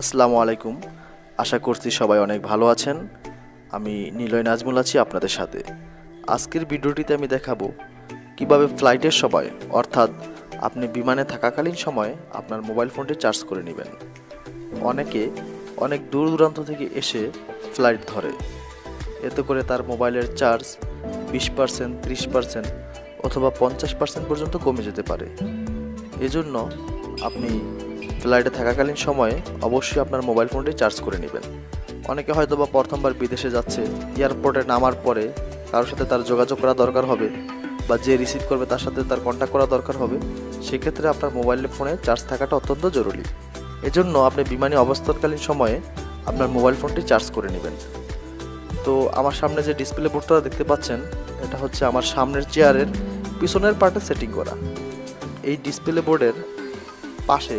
আসসালামু আলাইকুম। আশা করছি সবাই অনেক ভালো আছেন। আমি নিলয় নাজমুল আছি আপনাদের সাথে। আজকের ভিডিওটিতে আমি দেখাবো কিভাবে ফ্লাইটের সময় অর্থাৎ আপনি বিমানে থাকাকালীন সময়ে আপনার মোবাইল ফোনটি চার্জ করে নেবেন। অনেকে অনেক দূর দূরান্ত থেকে এসে ফ্লাইট ধরে, এতে করে তার মোবাইলের চার্জ 20%, 30% অথবা 50% পর্যন্ত কমে যেতে পারে। এজন্য আপনি ফ্লাইটে থাকাকালীন সময়ে অবশ্যই আপনার মোবাইল ফোনটি চার্জ করে নেবেন। অনেকে হয়তো বা প্রথমবার বিদেশে যাচ্ছে, এয়ারপোর্টে নামার পরে কারোর সাথে তার যোগাযোগ করা দরকার হবে বা যে রিসিভ করবে তার সাথে তার কন্ট্যাক্ট করা দরকার হবে। সেক্ষেত্রে আপনার মোবাইল ফোনে চার্জ থাকাটা অত্যন্ত জরুরি। এজন্য আপনি বিমানে অবস্থানকালীন সময়ে আপনার মোবাইল ফোনটি চার্জ করে নেবেন। তো আমার সামনে যে ডিসপ্লে বোর্ডটা দেখতে পাচ্ছেন, এটা হচ্ছে আমার সামনের চেয়ারের পিছনের পার্টে সেটিং করা। এই ডিসপ্লে বোর্ডের পাশে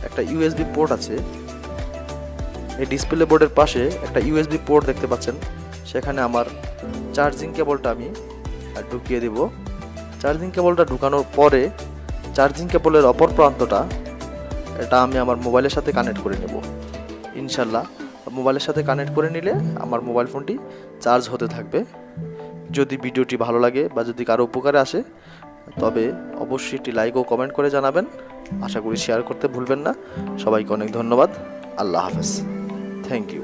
একটা ইউএসবি পোর্ট আছে। এই ডিসপ্লে বোর্ডের পাশে একটা ইউএসবি পোর্ট দেখতে পাচ্ছেন, সেখানে আমার চার্জিং কেবলটা আমি ঢুকিয়ে দেব। চার্জিং কেবলটা ঢুকানোর পরে চার্জিং কেবলের অপর প্রান্তটা এটা আমি আমার মোবাইলের সাথে কানেক্ট করে নেব। ইনশাল্লাহ মোবাইলের সাথে কানেক্ট করে নিলে আমার মোবাইল ফোনটি চার্জ হতে থাকবে। যদি ভিডিওটি ভালো লাগে বা যদি কারো উপকারে আসে তবে অবশ্যই একটি লাইক ও কমেন্ট করে জানাবেন। আশা করি শেয়ার করতে ভুলবেন না। সবাইকে অনেক ধন্যবাদ। আল্লাহ হাফেজ। Thank you.